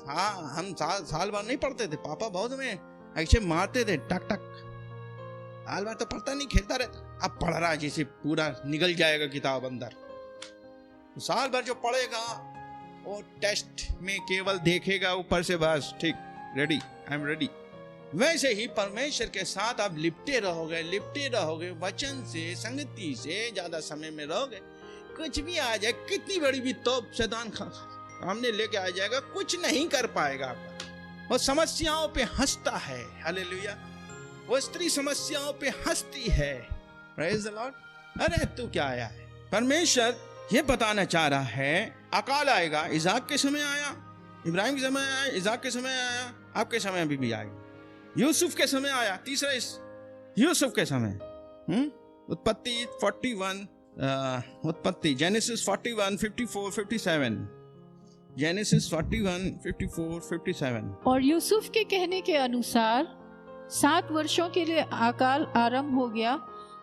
हाँ, हम साल भर नहीं पढ़ते थे, पापा बहुत हमें ऐसे मारते थे, टक टक। साल भर तो पढ़ता नहीं, खेलता रहता। अब पढ़ रहा है जैसे पूरा निकल जाएगा किताब अंदर। तो साल भर जो पढ़ेगा वो टेस्ट में केवल देखेगा ऊपर से, बस ठीक, रेडी, आई एम रेडी। वैसे ही परमेश्वर के साथ आप लिपटे रहोगे वचन से, संगति से, ज्यादा समय में रहोगे। कुछ भी आ जाए, कितनी बड़ी भी तोप शैतान सामने लेके आ जाएगा, कुछ नहीं कर पाएगा आपका। वो समस्याओं पे हंसता है। हालेलुया। वो स्त्री समस्याओं पे हंसती है। Praise the Lord. अरे तू क्या आया है? परमेश्वर ये बताना चाह रहा है, अकाल आएगा। इसाक के समय आया, इब्राहिम के समय आया, इसाक के समय आया, आपके समय अभी भी आएगा। यूसुफ के समय आया, तीसरा यूसुफ के समय। उत्पत्ति 41, उत्पत्ति जेनेसिस 41, 54, 57, जेनेसिस 41, 54, 57। और यूसुफ के कहने के अनुसार 7 वर्षों के लिए अकाल आरंभ हो गया।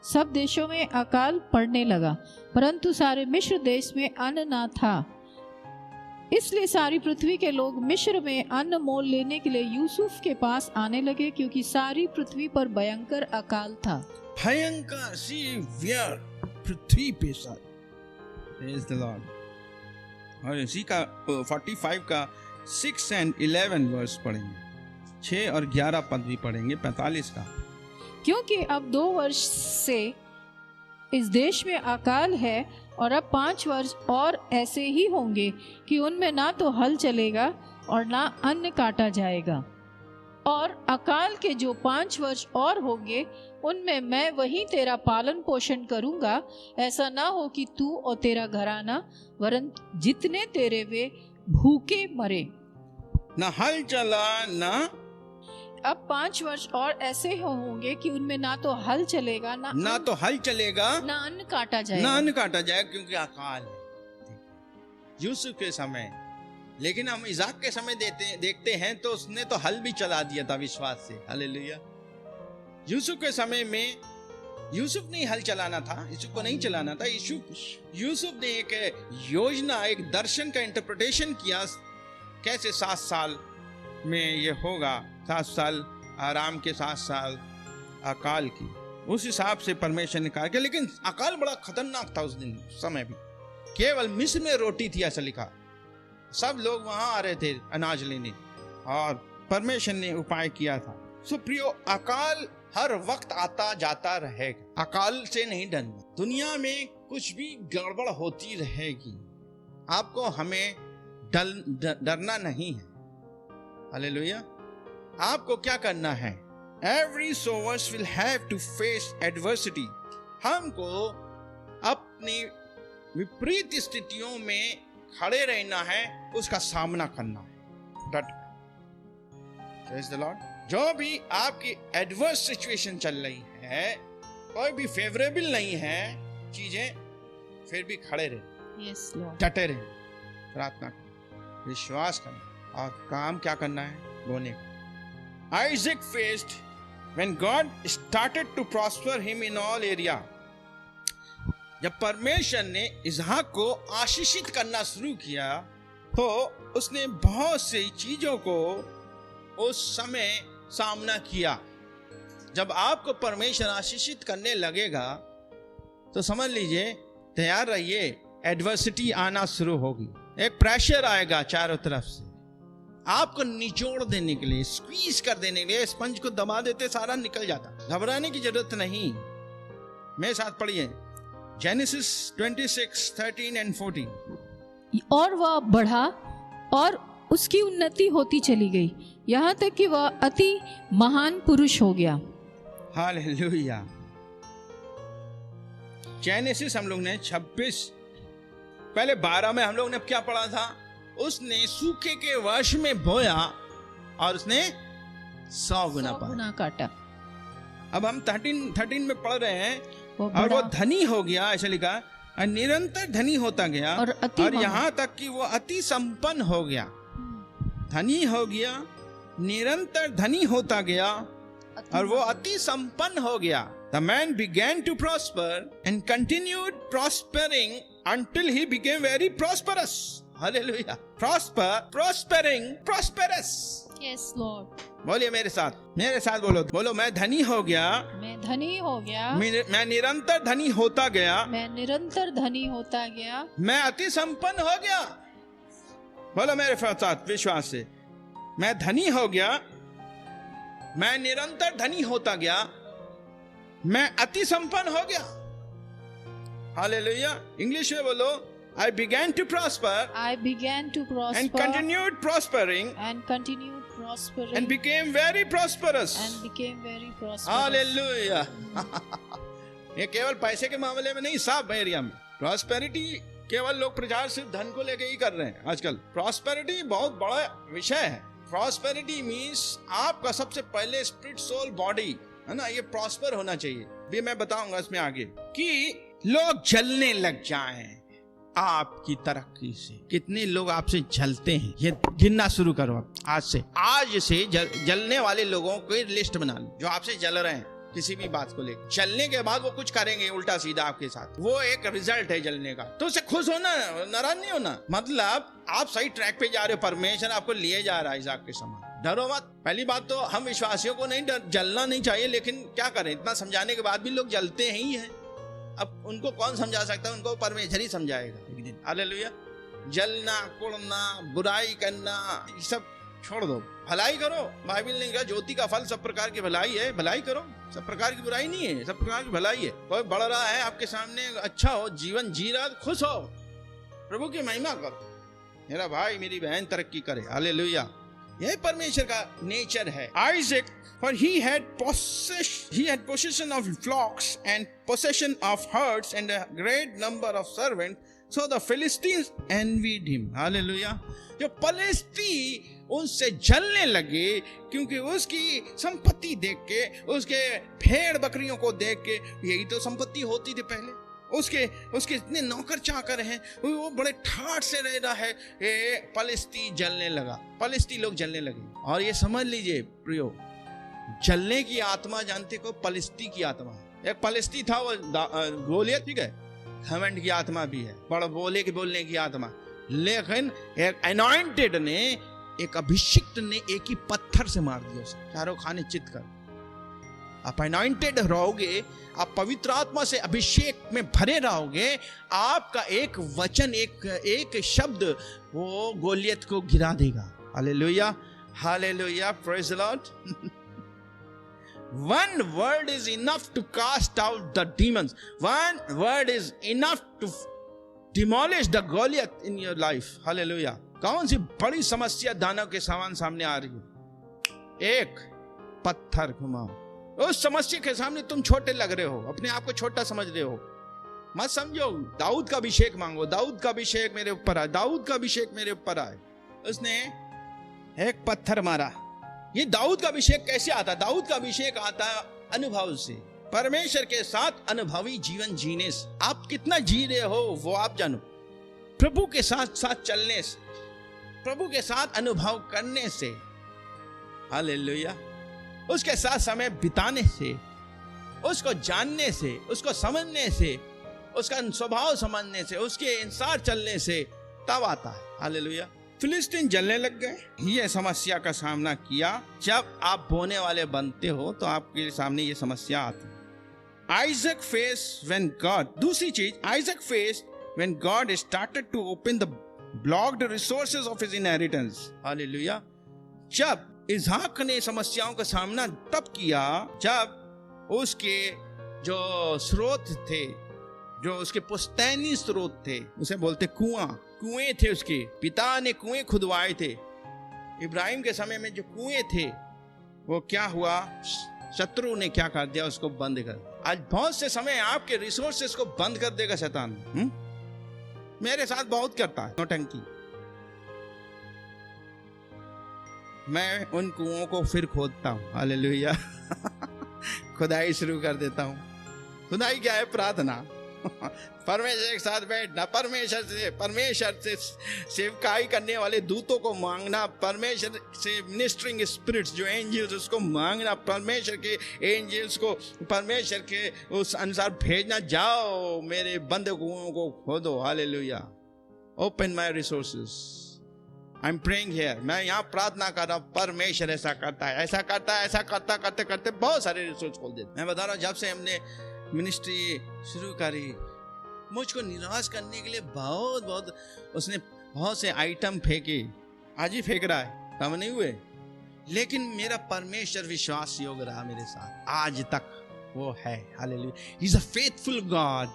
सब देशों में अकाल पड़ने लगा, परंतु सारे मिस्र देश में अन्न ना था। इसलिए सारी पृथ्वी के लोग मिस्र में अन्न मोल लेने के लिए यूसुफ के पास आने लगे, क्योंकि सारी पृथ्वी पर भयंकर अकाल था। भयंकर सीवियर पृथ्वी पे सर। Praise the Lord. और इसी का 45 का 6 and 11 वर्स पढ़ेंगे, 6 और 11 पद भी पढ़ेंगे 45 का। क्योंकि अब 2 वर्ष से इस देश में अकाल है, और अब 5 वर्ष और ऐसे ही होंगे कि उनमें ना तो हल चलेगा और ना अन्न काटा जाएगा। और अकाल के जो 5 वर्ष और होंगे उनमें मैं वहीं तेरा पालन पोषण करूंगा, ऐसा ना हो कि तू और तेरा घराना वरन जितने तेरे वे भूखे मरे। ना हल चला ना। अब 5 वर्ष और ऐसे होंगे कि उनमें ना तो हल चलेगा ना तो हल चलेगा, ना अन्न काटा जाएगा। ना अन्न काटा जाएगा, क्योंकि अकाल है यूसुफ के समय। लेकिन हम इज़ाक के समय देखते हैं तो उसने तो हल भी चला दिया था विश्वास से। हालेलुया। यूसुफ के समय में यूसुफ ने हल चलाना था, यूसुफ को नहीं चलाना था। यूसुफ ने एक योजना, एक दर्शन का इंटरप्रिटेशन किया, कैसे 7 साल में ये होगा, 7 साल आराम के 7 साल अकाल की, उस हिसाब से परमेश्वर ने कहा। लेकिन अकाल बड़ा खतरनाक था उस दिन समय भी। केवल मिस्र में रोटी थी, ऐसा लिखा। सब लोग वहां आ रहे थे अनाज लेने, और परमेश्वर ने उपाय किया था। सो प्रियो, अकाल हर वक्त आता जाता रहेगा, अकाल से नहीं डरना। दुनिया में कुछ भी गड़बड़ होती रहेगी, आपको हमें डरना नहीं है। हालेलुया। आपको क्या करना है? Every sower will have to face adversity. हमको अपनी विपरीत स्थितियों में खड़े रहना है, उसका सामना करना है डट। Praise the Lord. जो भी आपकी एडवर्स सिचुएशन चल रही है, कोई भी फेवरेबल नहीं है चीजें, फिर भी खड़े रहे, yes, Lord. डटे रहे, प्रार्थना करना, विश्वास करना, और काम क्या करना है? बोने को। Isaac faced when God started to prosper him in all area. जब परमेश्वर ने इसहाक को आशीषित करना शुरू किया, तो उसने बहुत सी चीजों को उस समय सामना किया। जब आपको परमेश्वर आशीषित करने लगेगा तो समझ लीजिए, तैयार रहिए, एडवर्सिटी आना शुरू होगी। एक प्रेशर आएगा चारों तरफ से, आपको निचोड़ देने के लिए, स्क्वीज कर देने के लिए। स्पंज को दबा देते सारा निकल जाता। घबराने की जरूरत नहीं। मेरे साथ पढ़िए जेनेसिस 26, 13 and 14। और वह बढ़ा और उसकी उन्नति होती चली गई, यहाँ तक कि वह अति महान पुरुष हो गया। हालेलुया। जेनेसिस हम लोग ने 26, पहले 12 में हम लोग ने क्या पढ़ा था? उसने सूखे के वर्ष में बोया और उसने 100 गुना काटा। अब हम 13 में पढ़ रहे हैं, और वो धनी हो गया, ऐसा लिखा, और निरंतर धनी होता गया, और यहाँ तक कि वो अति संपन्न हो गया। धनी हो गया, निरंतर धनी होता गया, और वो अति संपन्न हो गया। The man began to prosper and continued prospering until he became very prosperous. Hallelujah. Prosper, prospering, prosperous. Yes, Lord. बोलिए मेरे साथ बोलो, मैं धनी हो गया, मैं धनी हो गया, मैं निरंतर धनी होता गया, मैं निरंतर धनी होता गया, मैं अति संपन्न हो गया। बोलो मेरे साथ विश्वास से, मैं धनी हो गया, मैं निरंतर धनी होता गया, मैं अति संपन्न हो गया। हालेलुया। इंग्लिश में बोलो, I began to prosper, and continued prospering, and became very prosperous. Hallelujah. ये केवल पैसे के मामले में नहीं, सब एरिया में प्रॉस्पेरिटी केवल लोग प्रचार सिर्फ धन को लेके ही कर रहे हैं आजकल। प्रॉस्पेरिटी बहुत बड़ा विषय है। प्रॉस्पेरिटी मीन्स आपका सबसे पहले स्पिरिट, सोल, बॉडी, है ना, ये प्रॉस्पर होना चाहिए। भी मैं बताऊंगा इसमें आगे कि लोग जलने लग जाएं आपकी तरक्की से। कितने लोग आपसे जलते हैं, ये गिनना शुरू करो आज से जलने वाले लोगों की लिस्ट बना लो, जो आपसे जल रहे हैं। किसी भी बात को लेकर। जलने के बाद वो कुछ करेंगे उल्टा सीधा आपके साथ, वो एक रिजल्ट है जलने का। तो उससे खुश होना, नाराज नहीं होना। मतलब आप सही ट्रैक पे जा रहे हो, परमेश्वर आपको लिए जा रहा है इसहाक के समान। डरो मत। पहली बात तो हम विश्वासियों को नहीं जलना नहीं चाहिए, लेकिन क्या करें, इतना समझाने के बाद भी लोग जलते ही हैं। अब उनको कौन समझा सकता है, उनको परमेश्वर ही समझाएगा एक दिन। हालेलुया। जलना, कुड़ना, बुराई करना, ये सब छोड़ दो, भलाई करो। बाइबल ने कहा ज्योति का फल सब प्रकार की भलाई है, भलाई करो। सब प्रकार की बुराई नहीं है, सब प्रकार की भलाई है। कोई बढ़ रहा है आपके सामने, अच्छा हो, जीवन जी रहा, खुश हो, प्रभु की महिमा करो। मेरा भाई मेरी बहन तरक्की करे। हालेलुया। यह परमेश्वर का नेचर है। Isaac, for he had possession of flocks and possession of herds and a great number of servants, so the Philistines envied him. Hallelujah. जो फलिस्ती उनसे जलने लगे क्योंकि उसकी संपत्ति देख के, उसके भेड़ बकरियों को देख के, यही तो संपत्ति होती थी पहले। उसके इतने नौकर चाकर हैं, वो बड़े ठाठ से रह रहा है। फलिस्ती जलने लगा, फलिस्ती लोग जलने लगे। और ये समझ लीजिए प्रियो, जलने की आत्मा जानते को फलिस्ती की आत्मा है। एक फलिस्ती था वो गोलियत, ठीक है, घमंड की आत्मा भी है, बड़ा बोलने की आत्मा। लेकिन एक अनॉइंटेड ने, एक अभिषिक्त ने एक ही पत्थर से मार दिया उसे, चारों खाने चित कर। आप अनॉइंटेड रहोगे, आप पवित्र आत्मा से अभिषेक में भरे रहोगे, आपका एक वचन, एक शब्द वो गोलियत को गिरा देगा। Hallelujah, hallelujah, praise the Lord. One word is enough to cast out the demons. One word is enough to demolish the Goliath in your life. Hallelujah. कौन सी बड़ी समस्या दानव के सामने आ रही है? एक पत्थर घुमाओ। उस समस्या के सामने तुम छोटे लग रहे हो, अपने आप को छोटा समझ रहे हो, मत समझो। दाऊद का अभिषेक मांगो, दाऊद का अभिषेक मेरे ऊपर आए, दाऊद का अभिषेक मेरे ऊपर आए। उसने एक पत्थर मारा। ये दाऊद का अभिषेक कैसे आता? दाऊद का अभिषेक आता अनुभव से, परमेश्वर के साथ अनुभवी जीवन जीने से। आप कितना जी रहे हो वो आप जानो, प्रभु के साथ साथ चलने से, प्रभु के साथ अनुभव करने से। हालेलुया। उसके साथ समय बिताने से, उसको जानने से, उसको समझने से, उसका स्वभाव समझने से, उसके अनुसार चलने से तब आता है। हालेलुया। फिलिस्तीन जलने लग गए। ये समस्या का सामना किया। जब आप बोने वाले बनते हो तो आपके सामने ये समस्या आती है। आइजक फेस व्हेन गॉड, दूसरी चीज, Isaac face when God started to open the blocked resources of his inheritance. Hallelujah. जब इसहाक ने समस्याओं का सामना तब किया जब उसके जो स्रोत थे, जो उसके पुश्तैनी स्रोत थे, उसे बोलते कुएं थे, उसके पिता ने कुएं खुदवाए थे। इब्राहिम के समय में जो कुएं थे वो क्या हुआ, शत्रु ने क्या कर दिया, उसको बंद कर। आज बहुत से समय आपके रिसोर्सेस को बंद कर देगा शैतान। मेरे साथ बहुत करता है नौटंकी। मैं उन कुओं को फिर खोदता हूँ। हालेलुया। खुदाई शुरू कर देता हूँ। खुदाई क्या है? प्रार्थना। परमेश्वर के साथ बैठना, परमेश्वर से सेवकाई करने वाले दूतों को मांगना, परमेश्वर से मिनिस्टरिंग स्पिरिट्स जो एंजल्स, उसको मांगना, परमेश्वर के एंजल्स को परमेश्वर के उस अनुसार भेजना। जाओ मेरे बंद कुओं को खोदो। Hallelujah. Open my resources. I am praying here. मैं यहाँ प्रार्थना कर रहा हूँ, परमेश्वर ऐसा करता है, ऐसा करता है, ऐसा करता करते करते बहुत सारे रिसोर्स खोल देते। मैं बता रहा हूँ, जब से हमने मिनिस्ट्री शुरू करी, मुझको निराश करने के लिए बहुत उसने बहुत से आइटम फेंके। आज ही फेंक रहा है, कम नहीं हुए, लेकिन मेरा परमेश्वर विश्वास योग्य रहा मेरे साथ आज तक, वो है। Hallelujah. He is a faithful God.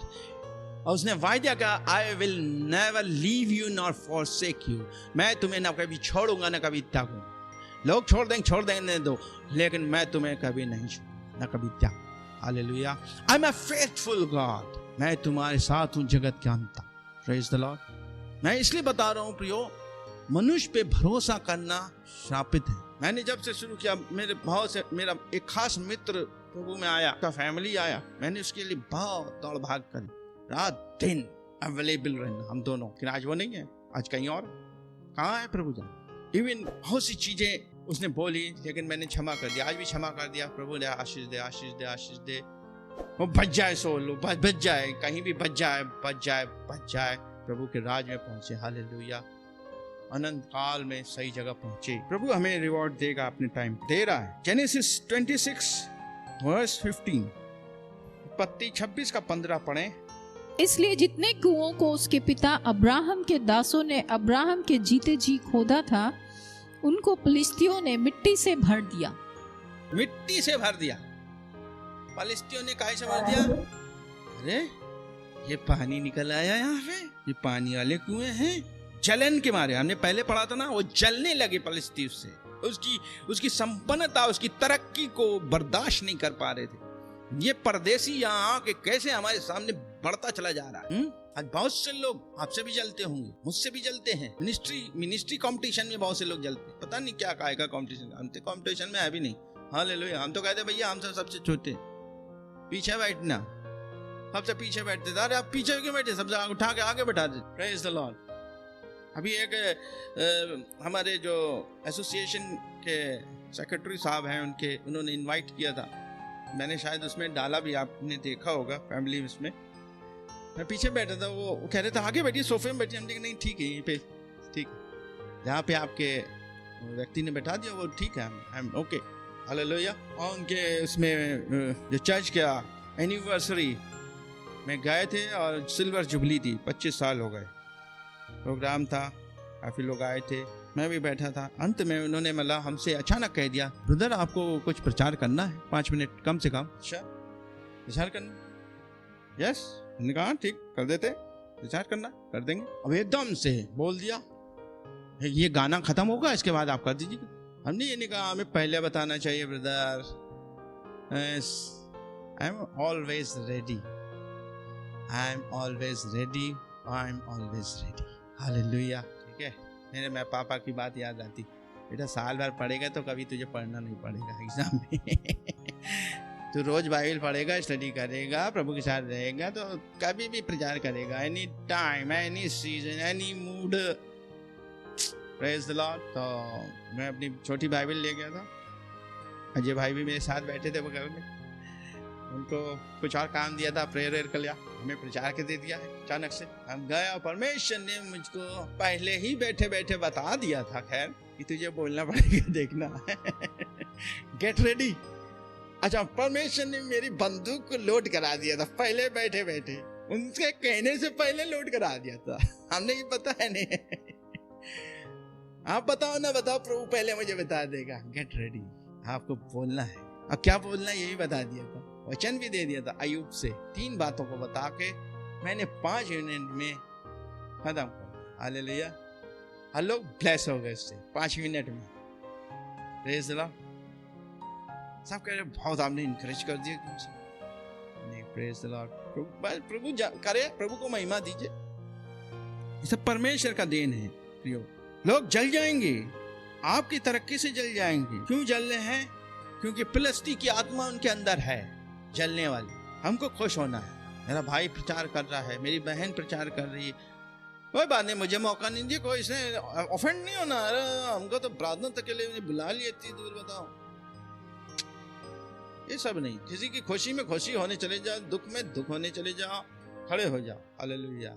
और उसने वायदा किया, I will never leave you nor forsake you. मैं तुम्हें ना कभी छोड़ूंगा ना कभी त्यागूंगा। लोग छोड़ देंगे दो, लेकिन मैं तुम्हें कभी नहीं छोड़ूंगा ना कभी त्याग। Hallelujah. I am a faithful God. मैं तुम्हारे साथ हूं जगत के अंत तक। Praise the lord. मैं इसलिए बता रहा हूं प्रियो, मनुष्य पे भरोसा करना श्रापित है। मैंने जब से शुरू किया, मेरा एक खास मित्र प्रभु में आया, उसका फैमिली आया, मैंने उसके लिए बहुत दौड़ भाग करी, रात दिन अवेलेबल रहना हम दोनों। लेकिन आज वो नहीं है, आज कहीं और। कहाँ है प्रभु जान। इवन बहुत सी चीजें उसने बोली, लेकिन मैंने क्षमा कर दिया। आज भी क्षमा कर दिया। प्रभु ने आशीष दे, आशीष दे, आशीष दे। वो बच जाए, सोलो बच जाए, कहीं भी बच जाए, बच जाए, बच जाए, प्रभु के राज में पहुंचे। हालेलुया। अनंत काल में सही जगह पहुंचे। प्रभु हमें रिवॉर्ड देगा, अपने टाइम दे रहा है। जेनेसिस 26 वर्स 15, उत्पत्ति 26 का 15 पढ़ें। इसलिए जितने कुओं को उसके पिता अब्राहम के दासों ने अब्राहम के जीते जी खोदा था, उनको फिलिस्तियों ने मिट्टी से भर दिया। मिट्टी से भर दिया। फिलिस्तियों ने काहे से भर दिया? अरे ये पानी निकल आया यहाँ पे, ये पानी वाले कुएं हैं। जलन के मारे, हमने पहले पढ़ा था ना, वो जलने लगे फिलिस्ती उससे। उसकी संपन्नता, उसकी तरक्की को बर्दाश्त नहीं कर पा रहे थे। ये परदेसी यहाँ आके कैसे हमारे सामने बढ़ता चला जा रहा है। आज बहुत से लोग आपसे भी जलते होंगे, मुझसे भी जलते हैं। मिनिस्ट्री कंपटीशन में बहुत से लोग जलते, पता नहीं क्या काय का कंपटीशन। हम तो कंपटीशन में है भी नहीं। हालेलुया। हम तो कहते भैया हम सबसे छोटे, पीछे बैठना, सबसे पीछे बैठते। अरे आप पीछे क्यों बैठे, सबसे उठा के आगे बैठा देते। Praise the Lord. अभी एक हमारे जो एसोसिएशन के सेक्रेटरी साहब हैं, उन्होंने इनवाइट किया था। मैंने शायद उसमें डाला भी, आपने देखा होगा फैमिली उसमें। मैं पीछे बैठा था, वो कह रहे थे आगे बैठिए, सोफे में बैठिए। हमने कहा नहीं ठीक है, यहीं पे ठीक है, जहाँ पे आपके व्यक्ति ने बैठा दिया वो ठीक है, आई एम ओके। हालेलुया। और उनके उसमें जो चर्च का एनिवर्सरी में गए थे और सिल्वर जुबली थी, 25 साल हो गए। प्रोग्राम था, काफ़ी लोग आए थे, मैं भी बैठा था। अंत में उन्होंने मतलब हमसे अचानक कह दिया, ब्रदर आपको कुछ प्रचार करना है 5 मिनट कम से कम। अच्छा प्रचार करना? यस। मैंने कहा ठीक, कर देते, प्रचार करना कर देंगे। अब एकदम से बोल दिया ये गाना खत्म होगा, इसके बाद आप कर दीजिए। हमने ये नहीं कहा, हमें पहले बताना चाहिए brother. I am always ready, I am always ready, I am always ready. Hallelujah. ठीक है। मेरे पापा की बात याद आती, बेटा साल भर पढ़ेगा तो कभी तुझे पढ़ना नहीं पड़ेगा एग्जाम में। तू रोज बाइबल पढ़ेगा, स्टडी करेगा, प्रभु के साथ रहेगा तो कभी भी प्रचार करेगा, any time, any season, any mood. Praise the Lord. तो मैं अपनी छोटी बाइबल ले गया था। अजय भाई भी मेरे साथ बैठे थे वो घर में। उनको कुछ और काम दिया था, प्रेयर कर लिया, हमें प्रचार के दे दिया है। अचानक से हम गए और परमेश्वर ने मुझको पहले ही बैठे बैठे बता दिया था, खैर कि तुझे बोलना पड़ेगा, देखना। Get ready. अच्छा, परमेश्वर ने मेरी बंदूक को लोड करा दिया था पहले बैठे बैठे, उनके कहने से पहले लोड करा दिया था। हमने ये पता है नहीं। आप बताओ ना बताओ, प्रभु पहले मुझे बता देगा। गेट रेडी, आपको बोलना है। अब क्या बोलना है ये भी बता दिया था, वचन भी दे दिया था। अय्यूब से 3 बातों को बता के मैंने 5 मिनट में खत्म कर। हालेलुया। हर लोग ब्लेस हो गए इससे 5 मिनट में। Praise the Lord. सब कह रहे बहुत आपने इनकरेज कर दिया। नहीं, प्रेज द लॉर्ड। प्रभु करे, प्रभु को महिमा दीजिए। ये सब परमेश्वर का देन है प्रियो। लोग जल जाएंगे, आपकी तरक्की से जल जाएंगे। क्यों जल रहे हैं? क्योंकि फिलिस्ती की आत्मा उनके अंदर है, जलने वाली। हमको खुश होना है। मेरा भाई प्रचार कर रहा है, मेरी बहन प्रचार कर रही है, कोई बात नहीं, मुझे मौका नहीं दिया, कोई इसने ऑफेंड नहीं होना। अरे हमको तो प्रार्थना तक के लिए उन्हें बुला लिया, इतनी दूर बताओ। ये सब नहीं, किसी की खुशी में खुशी होने चले जाओ, दुख में दुख होने चले जाओ, खड़े हो जाओ। हालेलुया।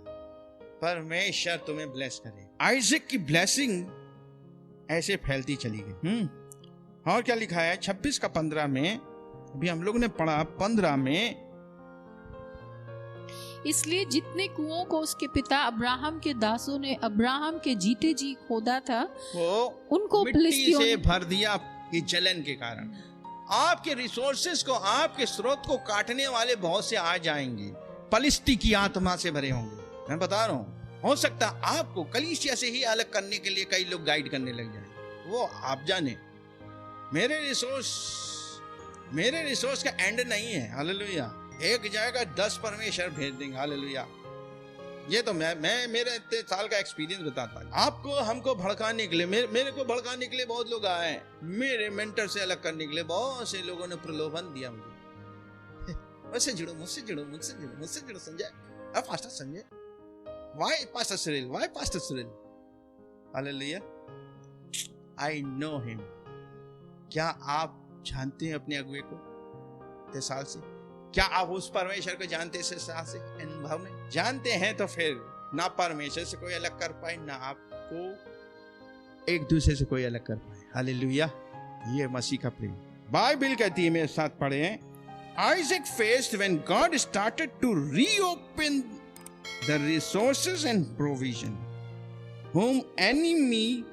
परमेश्वर तुम्हें ब्लेस करे। आइजक की ब्लेसिंग ऐसे फैलती चली गई। और क्या लिखा है 26 का 15 में, अभी हम लोग ने पढ़ा 15 में। इसलिए जितने कुओं को उसके पिता अब्राहम के दासों ने अब्राहम के जीते जी खोदा था, वो उनको मिट्टी से भर दिया। ये जलन के कारण आपके रिसोर्सेस को, आपके स्रोत को काटने वाले बहुत से आ जाएंगे, फिलिस्ती की आत्मा से भरे होंगे। मैं बता रहा हूँ, हो सकता है आपको कलीसिया से ही अलग करने के लिए कई लोग गाइड करने लग जाए। वो आप जाने, मेरे रिसोर्स का एंड नहीं है। हालेलुया। एक जाएगा 10 परमेश्वर भेज देंगे। हालेलुया। ये तो मैं मेरे इतने साल का एक्सपीरियंस बताता हूँ आपको। हमको भड़काने के लिए, मेरे को भड़काने के लिए बहुत लोग आए हैं। मेरे मेंटर से अलग करने के लिए बहुत से लोगों ने प्रलोभन दिया मुझे। मुझसे जुड़ो Sanjay, pastor Sanjay, why pastor Cyril, why pastor Cyril. Hallelujah. I know him, क्या आप जानते हैं अपने अगुए को इतने साल से? क्या आप उस परमेश्वर को जानते हैं इस साल से? अनुभव में जानते हैं तो फिर ना परमेश्वर से कोई अलग कर पाए, ना आपको एक दूसरे से कोई अलग कर पाए। हालेलुया, ये मसीह का प्रेम। बाइबल कहती है, मेरे साथ पढ़े हैं, Isaac faced when God started to reopen the resources and provision, whom enemy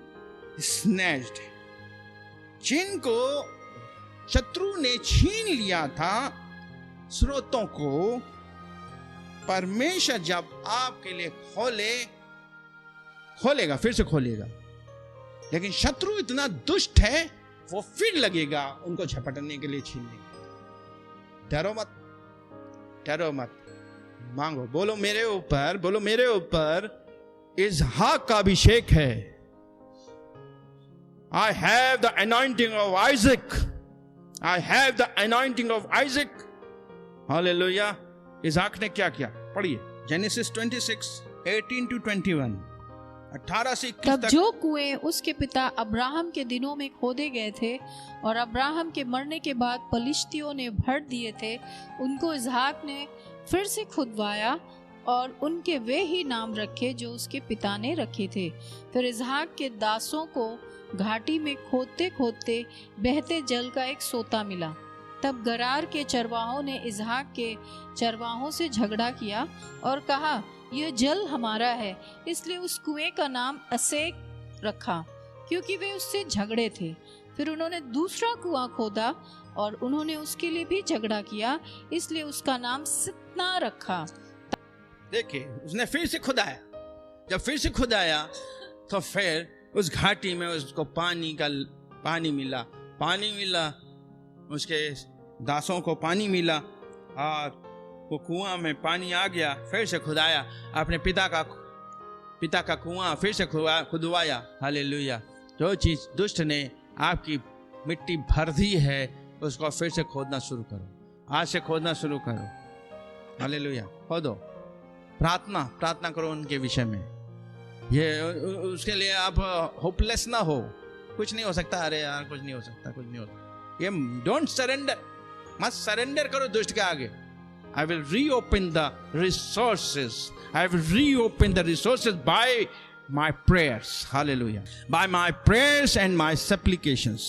snatched, जिनको शत्रु ने छीन लिया था स्रोतों को, परमेश्वर जब आपके लिए खोलेगा, फिर से खोलेगा। लेकिन शत्रु इतना दुष्ट है, वो फिर लगेगा उनको झपटने के लिए, छीनने। डरो मत, डरो मत, मांगो, बोलो मेरे ऊपर, बोलो मेरे ऊपर इसहाक का अभिषेक है। I have the anointing of Isaac. I have the anointing of Isaac. Hallelujah. इसहाक ने क्या किया? पढ़िए जेनेसिस 26:18-21, 18 से 21 तब तक। जो कुएं उसके पिता अब्राहम के दिनों में खोदे गए थे और अब्राहम के मरने के बाद पलिश्तियों ने भर दिए थे, उनको इसहाक ने फिर से खुदवाया और उनके वे ही नाम रखे जो उसके पिता ने रखे थे। फिर इसहाक के दासों को घाटी में खोदते खोदते बहते जल का एक सोता मिला। तब गरार के चरवाहों ने इसहाक के चरवाहों से झगड़ा किया और कहा, यह जल हमारा है। इसलिए उस कुएं का नाम एसेक रखा, क्योंकि वे उससे झगड़े थे। फिर उन्होंने दूसरा कुआं खोदा और उन्होंने उसके लिए भी झगड़ा किया, इसलिए उसका नाम सितना रखा। देखिए, उसने फिर से खुदाया। जब फिर से खुदाया तो फिर उस घाटी में उसको पानी मिला, उसके दासों को पानी मिला और वो कुआं में पानी आ गया। फिर से खुदाया, अपने पिता का कुआं फिर से खुदवाया। हालेलुया। जो चीज दुष्ट ने आपकी मिट्टी भर दी है, उसको फिर से खोदना शुरू करो। आज से खोदना शुरू करो। हालेलुया। खोदो, प्रार्थना करो उनके विषय में। ये उसके लिए आप होपलेस ना हो। कुछ नहीं हो सकता, अरे यार कुछ नहीं हो सकता। ये डोंट सरेंडर, मत सरेंडर करो दुष्ट के आगे। I will reopen the resources. I will reopen the resources by my prayers. Hallelujah. By my prayers and my supplications.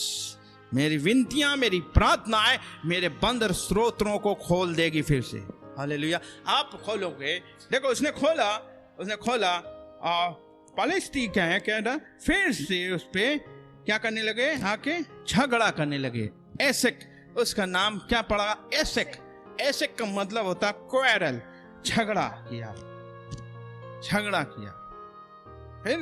मेरी विनतियां, मेरी प्रार्थनाएं मेरे बंद स्रोतों को खोल देगी फिर से। हालेलुया। आप खोलोगे। देखो, उसने खोला पलिश्ती क्या था, फिर से उस पे क्या करने लगे, आके झगड़ा करने लगे। एसेक, उसका नाम क्या पड़ा? एसेक का मतलब होता क्वेरल, झगड़ा किया। फिर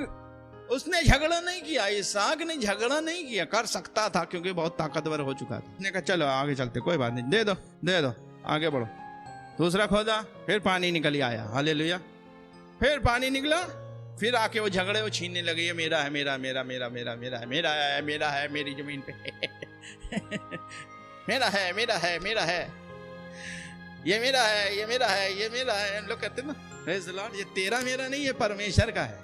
उसने झगड़ा नहीं किया, इसहाक ने झगड़ा नहीं किया। कर सकता था क्योंकि बहुत ताकतवर हो चुका था। उसने कहा चलो आगे चलते, कोई बात नहीं, दे दो आगे बढ़ो। दूसरा खोदा, फिर पानी निकल आया। हालेलुया। फिर पानी निकला, फिर आके वो झगड़े वो छीनने लगे। ये मेरा है, मेरा है मेरी जमीन पे मेरा है, ये मेरा है। लोग कहते हैं ना, प्रेज़ द लॉर्ड, ये तेरा मेरा नहीं, ये परमेश्वर का है।